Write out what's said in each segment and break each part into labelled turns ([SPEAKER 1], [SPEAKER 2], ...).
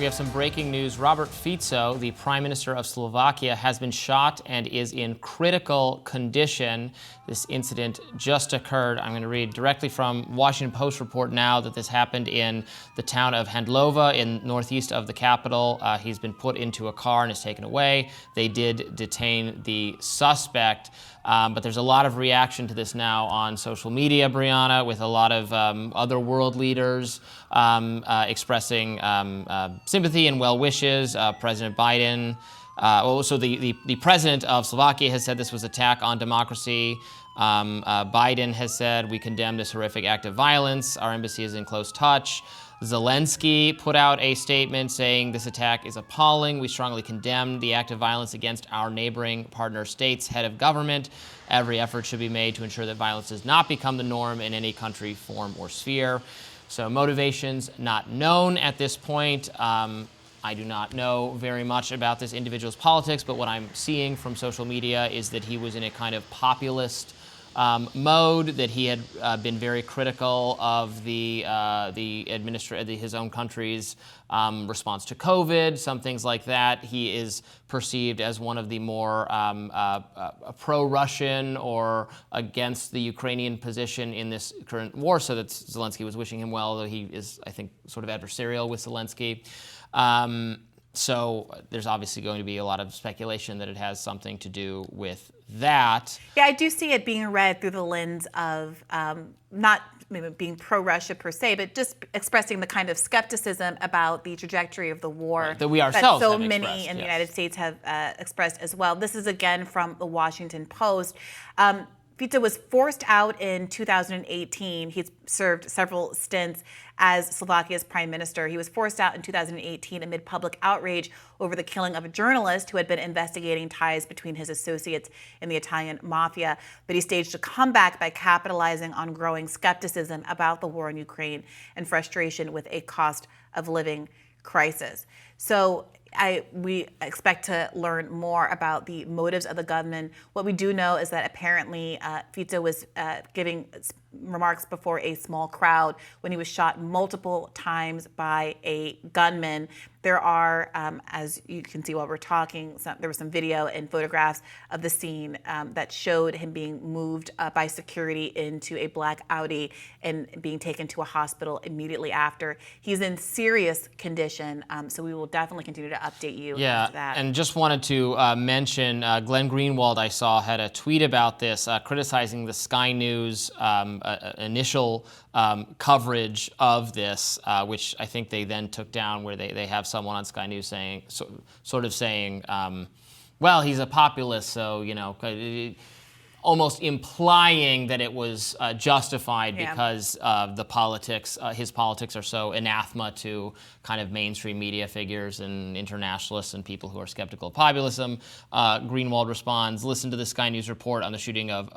[SPEAKER 1] We have some breaking news. Robert Fico, the Prime Minister of Slovakia, has been shot and is in critical condition. This incident just occurred. I'm going to read directly from Washington Post report now that this happened in the town of Handlova in northeast of the capital. He's been put into a car and is taken away. They did detain the suspect. But there's a lot of reaction to this now on social media, Briahna, with a lot of other world leaders expressing sympathy and well wishes. President Biden, also the president of Slovakia has said this was an attack on democracy. Biden has said, we condemn this horrific act of violence. Our embassy is in close touch. Zelensky put out a statement saying this attack is appalling. We strongly condemn the act of violence against our neighboring partner states' head of government. Every effort should be made to ensure that violence does not become the norm in any country, form, or sphere. So motivations not known at this point. I do not know very much about this individual's politics, but what I'm seeing from social media is that he was in a kind of populist mode, that he had been very critical of his own country's response to COVID, some things like that. He is perceived as one of the more pro-Russian or against the Ukrainian position in this current war, so that Zelensky was wishing him well, though he is, I think, sort of adversarial with Zelensky. So there's obviously going to be a lot of speculation that it has something to do with that.
[SPEAKER 2] Yeah, I do see it being read through the lens of not maybe being pro-Russia per se, but just expressing the kind of skepticism about the trajectory of the war
[SPEAKER 1] right, that we ourselves
[SPEAKER 2] that so
[SPEAKER 1] have
[SPEAKER 2] many
[SPEAKER 1] expressed,
[SPEAKER 2] in the
[SPEAKER 1] yes.
[SPEAKER 2] United States have expressed as well. This is again from the Washington Post. Fico was forced out in 2018. He's served several stints as Slovakia's prime minister. He was forced out in 2018 amid public outrage over the killing of a journalist who had been investigating ties between his associates in the Italian mafia. But he staged a comeback by capitalizing on growing skepticism about the war in Ukraine and frustration with a cost of living crisis. So we expect to learn more about the motives of the gunman. What we do know is that apparently Fico was giving remarks before a small crowd when he was shot multiple times by a gunman. There are, as you can see while we're talking, there was some video and photographs of the scene that showed him being moved by security into a black Audi and being taken to a hospital immediately after. He's in serious condition, so we will definitely continue to update you after that.
[SPEAKER 1] And just wanted to mention, Glenn Greenwald, I saw, had a tweet about this, criticizing the Sky News initial coverage of this, which I think they then took down, where they have someone on Sky News saying, sort of saying, well, he's a populist, so, you know, almost implying that it was justified because the politics, his politics are so anathema to kind of mainstream media figures and internationalists and people who are skeptical of populism. Greenwald responds, listen to the Sky News report on the shooting of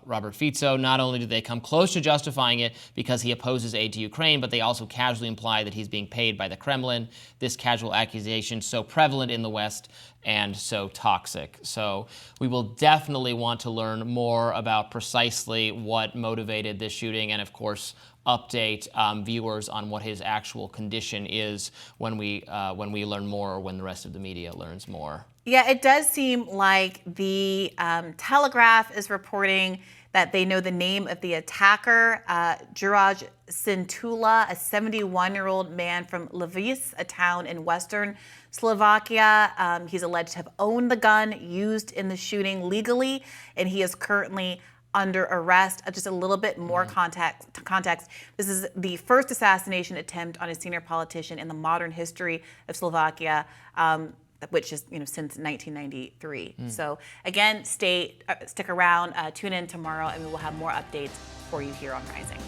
[SPEAKER 1] Robert Fico. Not only did they come close to justifying it because he opposes aid to Ukraine, but they also casually imply that he's being paid by the Kremlin. This casual accusation so prevalent in the West and so toxic. So we will definitely want to learn more about precisely what motivated this shooting, and of course update viewers on what his actual condition is when we learn more, or when the rest of the media learns more.
[SPEAKER 2] Yeah, it does seem like the Telegraph is reporting that they know the name of the attacker, Juraj Cintula, a 71-year-old man from Levice, a town in western Slovakia. He's alleged to have owned the gun used in the shooting legally, and he is currently under arrest. Just a little bit more context. This is the first assassination attempt on a senior politician in the modern history of Slovakia, which is, since 1993. So again, stick around, tune in tomorrow, and we will have more updates for you here on Rising.